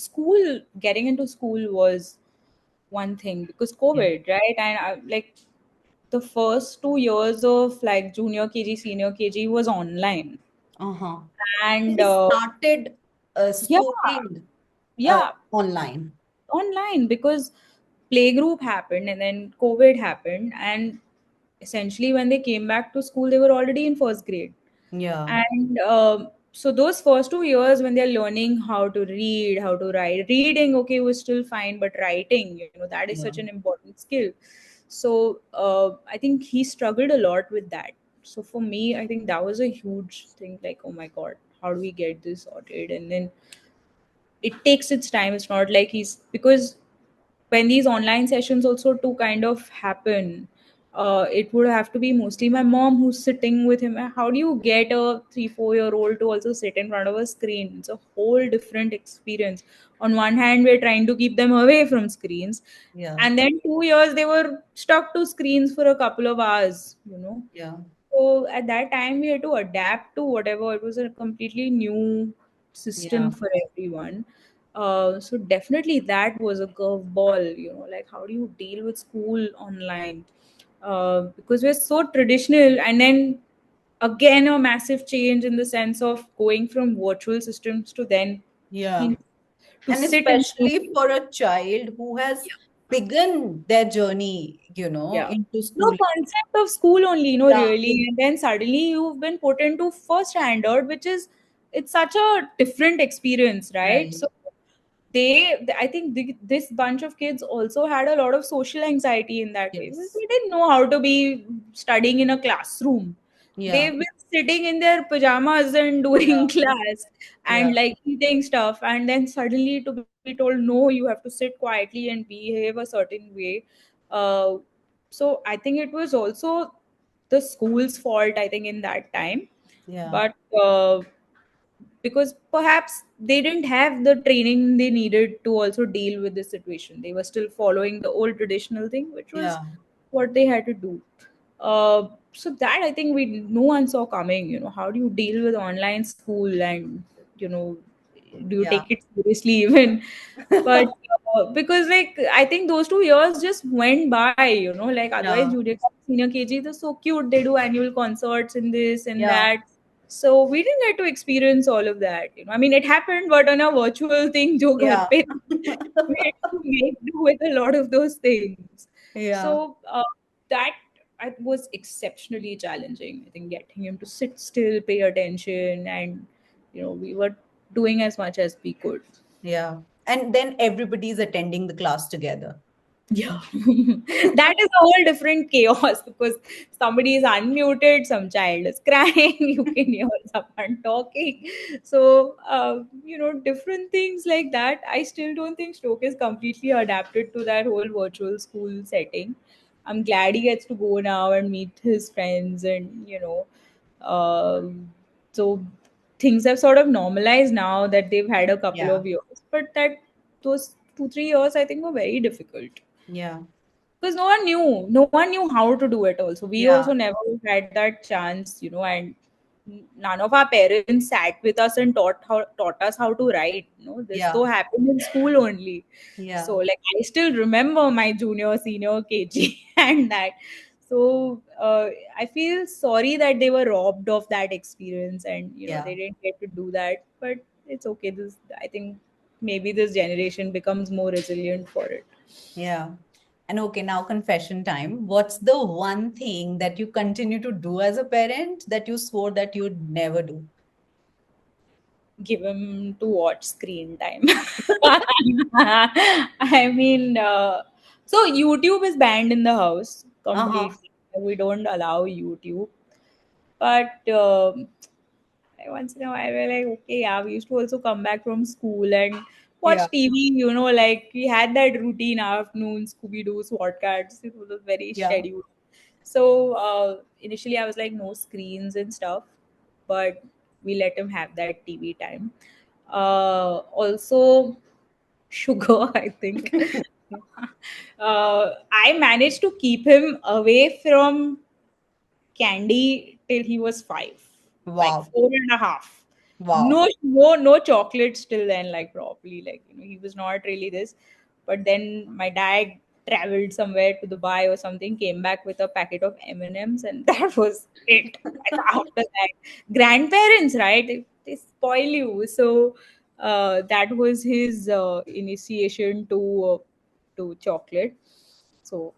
getting into school was one thing because Yeah. COVID, right? And like the first 2 years of like junior KG, senior KG was online. Uh-huh. And We started yeah, schooling yeah, online. online because playgroup happened and then COVID happened. And essentially, when they came back to school, they were already in first grade. Yeah. And so those first 2 years when they're learning how to read, how to write, reading, okay, was still fine, but writing, that is such Yeah. an important skill. So I think he struggled a lot with that. So for me, I think that was a huge thing. Like, oh my god, how do we get this sorted? And then it takes its time. It's not like he's because when these online sessions also to kind of happen, it would have to be mostly my mom who's sitting with him. How do you get a 3 4 year old to also sit in front of a screen? It's a whole different experience. On one hand, we're trying to keep them away from screens, Yeah. and then 2 years they were stuck to screens for a couple of hours. Yeah. So at that time, we had to adapt to whatever. It was a completely new system Yeah. for everyone. So definitely that was a curveball. Like how do you deal with school online? Because we're so traditional, and then again a massive change in the sense of going from virtual systems to then Yeah. he to And sit in school. especially for a child who has begun their journey, Yeah. into No school. concept of school only, Yeah. really. And then suddenly you've been put into first standard, which is it's such a different experience, right? Right. So I think this bunch of kids also had a lot of social anxiety in that way because Yes. they didn't know how to be studying in a classroom. Yeah. They've been sitting in their pajamas and doing Yeah. class Yeah. and like eating stuff, and then suddenly to be told no, you have to sit quietly and behave a certain way. uh, so I think it was also the school's fault, I think, in that time. Yeah. But because perhaps they didn't have the training they needed to also deal with the situation. They were still following the old traditional thing, which was Yeah. what they had to do. So that I think we no one saw coming. How do you deal with online school, and you know, do you Yeah. take it seriously even? But because like I think those 2 years just went by. Like otherwise Yeah. junior senior KG, they're so cute. They do annual concerts and this and Yeah. that. So we didn't get to experience all of that. I mean, it happened, but on a virtual thing, jo ghar Yeah. pe we had to make do with a lot of those things. Yeah. So that was exceptionally challenging. I think getting him to sit still, pay attention, and we were doing as much as we could. Yeah. And then everybody's attending the class together. Yeah, that is a whole different chaos because somebody is unmuted, some child is crying, you can hear someone talking. So, different things like that. I still don't think Stoke is completely adapted to that whole virtual school setting. I'm glad he gets to go now and meet his friends, and so things have sort of normalized now that they've had a couple Yeah. of years. But that those 2 3 years, I think, were very difficult Yeah. because no one knew how to do it. Also, we Yeah. also never had that chance, and none of our parents sat with us and taught us how to write. This Yeah. though happened in school only. So Yeah. like I still remember my junior senior KG and that. So I feel sorry that they were robbed of that experience, and Yeah. they didn't get to do that. But it's okay. This, I think maybe this generation becomes more resilient for it. Yeah. And okay, now confession time. What's the one thing that you continue to do as a parent that you swore that you'd never do? Give him to watch screen time. I mean, so YouTube is banned in the house Uh-huh. completely. We don't allow YouTube. But once in a while, we're like, okay, yeah, we used to also come back from school and Yeah. watch TV, like we had that routine afternoon, Scooby Doo, SWAT Cats. It was very Yeah. scheduled. So initially, I was like, no screens and stuff, but we let him have that TV time. Also, sugar, I think. I managed to keep him away from candy till he was 5, like Wow. 4.5. Wow. No chocolates till then, like properly. Like, he was not really this. But then my dad traveled somewhere to Dubai or something, came back with a packet of M&Ms, and that was it. Like, after that, grandparents, right? They spoil you. So that was his initiation to chocolate. So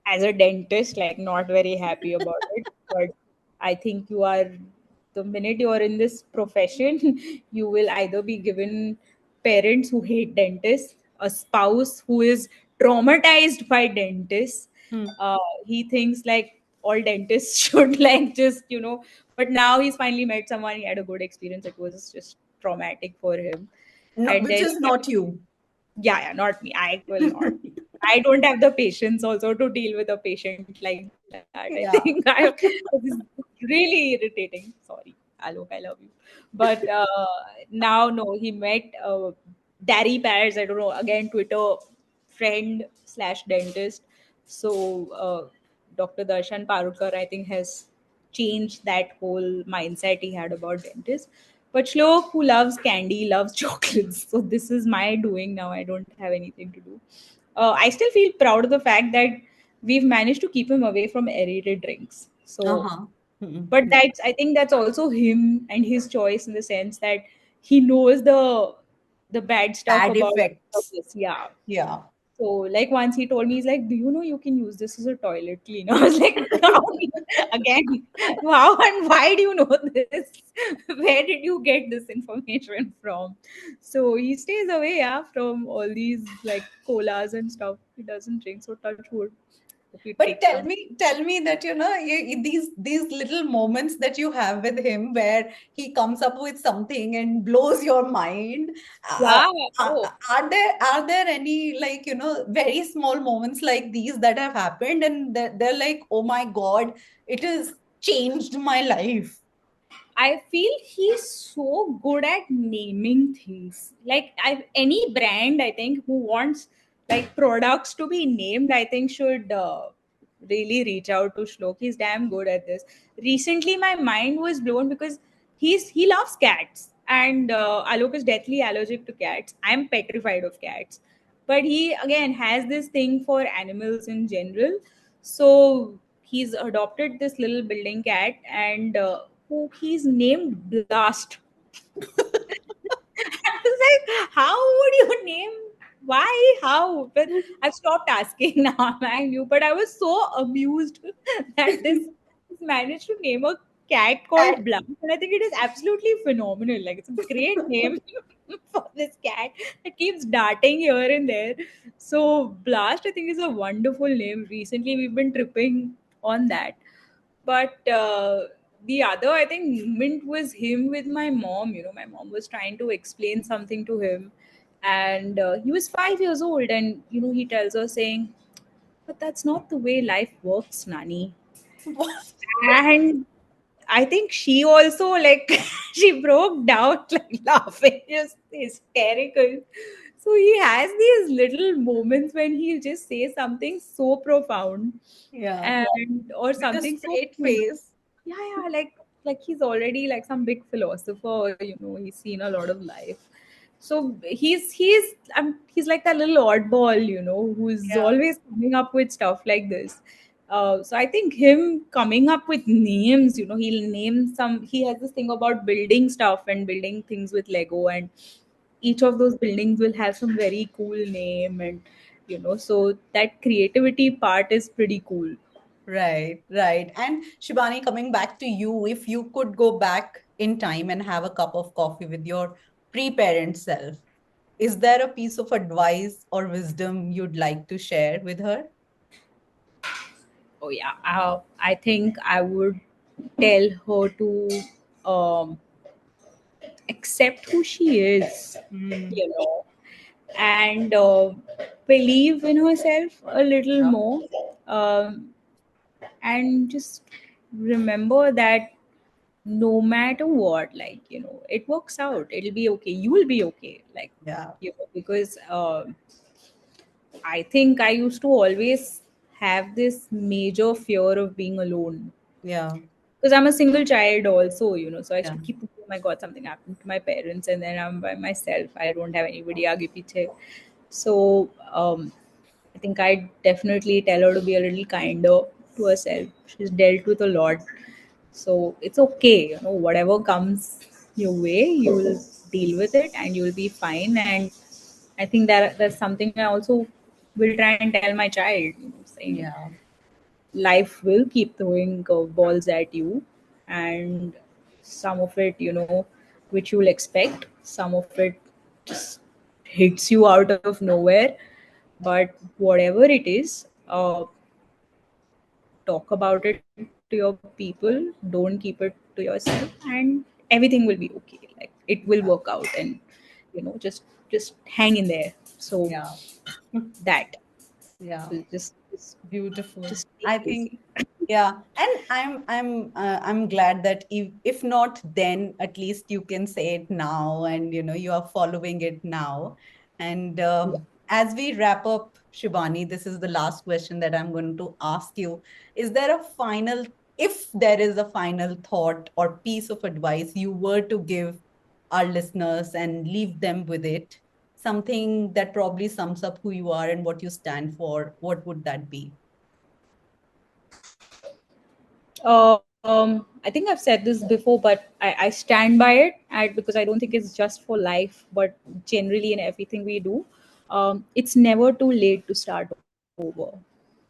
as a dentist, like not very happy about it. But I think you are, the minute you are in this profession, you will either be given parents who hate dentists, a spouse who is traumatized by dentists. Hmm. Uh, he thinks like all dentists should like just, but now he's finally met someone, he had a good experience. It was just traumatic for him. No, And which then, is not you. yeah, not me. I will not. I don't have the patience also to deal with a patient like that. I think Yeah. this is really irritating. Sorry, Alok, I love you. But now, no, he met Dari Pairs. I don't know. Again, Twitter friend slash dentist. So Dr. Darshan Parukar, I think, has changed that whole mindset he had about dentists. But Shlok, who loves candy, loves chocolates. So this is my doing now. I don't have anything to do. I still feel proud of the fact that we've managed to keep him away from aerated drinks. So, Uh-huh. Mm-mm. but that's, I think that's also him and his choice in the sense that he knows the bad stuff Bad about effects. this. Yeah. Yeah. So, like once he told me, he's like, "Do you know you can use this as a toilet cleaner?" I was like, "How?" Again, wow, and why do you know this? Where did you get this information from? So he stays away, yeah, from all these like colas and stuff. He doesn't drink, so touch wood. Hope he But takes some. tell me that these little moments that you have with him, where he comes up with something and blows your mind. Uh, Yeah. are, Oh, are there any, like, very small moments like these that have happened, and they're like, oh my God, it has changed my life. I feel he's so good at naming things. Like any brand, I think, who wants like products to be named, I think should really reach out to Shlok. He's damn good at this. Recently, my mind was blown because he loves cats, and Alok is deathly allergic to cats. I'm petrified of cats, but he again has this thing for animals in general. So he's adopted this little building cat, and who he's named Blast. I was like, how would you name? Why? How? But I've stopped asking now. I knew, but I was so amused that this managed to name a cat called And Blast, and I think it is absolutely phenomenal. Like it's a great name for this cat that keeps darting here and there. So Blast, I think, is a wonderful name. Recently, we've been tripping on that. But the other, I think, moment was him with my mom. My mom was trying to explain something to him, and he was 5 years old, and he tells her saying, "But that's not the way life works, Nani." And I think she also like she broke down like laughing, just hysterical. So he has these little moments when he'll just say something so profound yeah, and or with a something so straight cute. face. Yeah, like he's already like some big philosopher. He's seen a lot of life. So he's like that little oddball, who's Yeah. always coming up with stuff like this. So I think him coming up with names, he'll name some. He has this thing about building stuff and building things with Lego, and each of those buildings will have some very cool name, and so that creativity part is pretty cool. Right, right. And Shibani, coming back to you, if you could go back in time and have a cup of coffee with your pre-parent self, is there a piece of advice or wisdom you'd like to share with her? Oh yeah, I think I would tell her to um, accept who she is, Mm, you know, and believe in herself a little yeah, more, um, and just remember that no matter what, like it works out. It'll be okay. You will be okay. Like yeah, because I think I used to always have this major fear of being alone yeah, because I'm a single child also, so I used yeah, to keep, oh my god, something happened to my parents, and then I'm by myself. I don't have anybody aage piche. So I think I definitely tell her to be a little kinder to herself. She's dealt with a lot, so it's okay. Whatever comes your way, you will deal with it, and you will be fine. And I think that that's something I also will try and tell my child, saying yeah. life will keep throwing curveballs at you, and some of it, which you'll expect, some of it just hits you out of nowhere. But whatever it is, talk about it to your people, don't keep it to yourself, and everything will be okay. Like it will work out, and just hang in there. So Yeah. that, Yeah. so Beautiful. just take I it think, easy. yeah, and I'm glad that if not then, at least you can say it now, and you are following it now. And Yeah. as we wrap up, Shibani, this is the last question that I'm going to ask you. Is there a final, if there is a final thought or piece of advice you were to give our listeners and leave them with it, something that probably sums up who you are and what you stand for, what would that be? I think I've said this before, but I stand by it, because I don't think it's just for life, but generally in everything we do. It's never too late to start over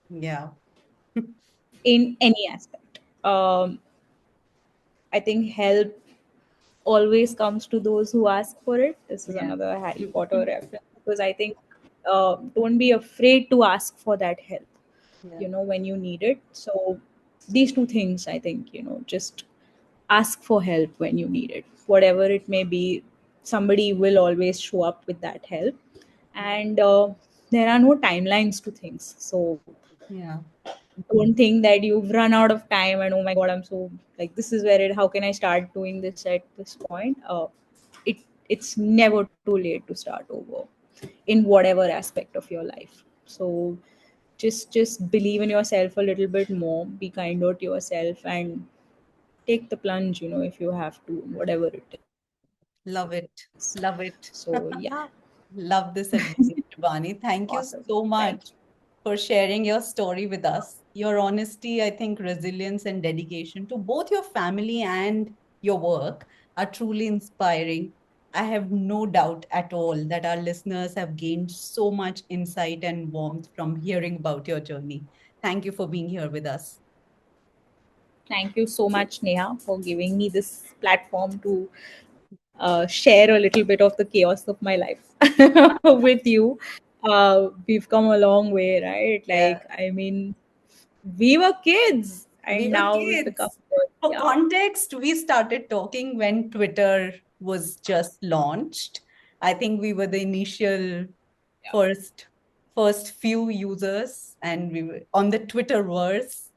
Yeah. in any aspect. I think help always comes to those who ask for it. This is Yeah. another Harry Potter reference, because I think don't be afraid to ask for that help, Yeah. when you need it. So these two things, I think, just ask for help when you need it, whatever it may be. Somebody will always show up with that help, and there are no timelines to things. So Yeah. don't think that you've run out of time and, oh my god, I'm so, like, this is where it, how can I start doing this at this point. It it's never too late to start over in whatever aspect of your life. So just believe in yourself a little bit more, be kinder to yourself, and take the plunge, if you have to, whatever it is. Love it. So Love yeah. it. Love this advice, Shivani. Thank you Awesome. so Thank you. much for sharing your story with us. Your honesty, I think, resilience and dedication to both your family and your work are truly inspiring. I have no doubt at all that our listeners have gained so much insight and warmth from hearing about your journey. Thank you for being here with us. Thank you so much, Neha, for giving me this platform to share a little bit of the chaos of my life with you. We've come a long way, right? Yeah. Like, I mean, we were kids, We and were now we've become kids. adults. For Yeah. context, we started talking when Twitter was just launched. I think we were the initial Yeah. first first few users, and we were on the Twitterverse.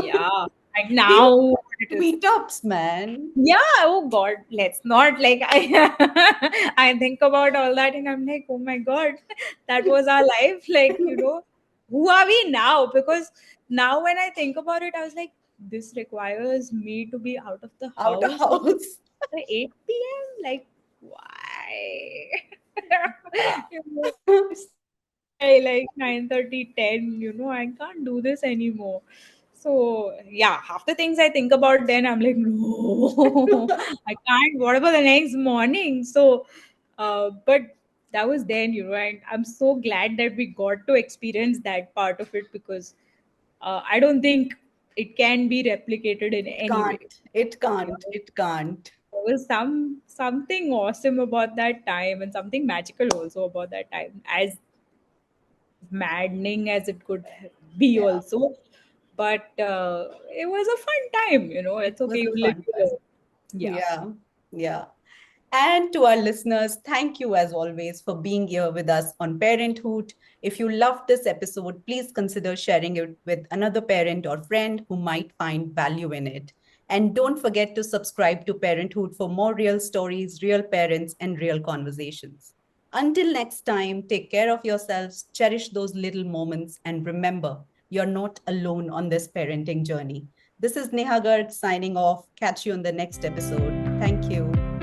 Yeah. And We now what it were is. meetups, man. Yeah, oh God, let's not, like, I think about all that and I'm like, oh my God, that was our life. Like, who are we now? Because now when I think about it, I was like, this requires me to be out of the Out of house house. after 8 p.m. Like, why? Yeah. You know, by like 9:30, 10. I can't do this anymore. So yeah, half the things I think about then I'm like, no, I can't. What about the next morning? So but that was then, and I'm so glad that we got to experience that part of it, because I don't think it can be replicated in any way. Can't. It Yeah. can't. It can't. There was something awesome about that time, and something magical also about that time, as maddening as it could be Yeah. also. But it was a fun time. It It's was okay, a you live, fun you time. learn. Yeah. Yeah. Yeah. And to our listeners, thank you as always for being here with us on Parenthood. If you loved this episode, please consider sharing it with another parent or friend who might find value in it. And don't forget to subscribe to Parenthood for more real stories, real parents, and real conversations. Until next time, take care of yourselves, cherish those little moments, and remember, you're not alone on this parenting journey. This is Neha Garg signing off. Catch you on the next episode. Thank you.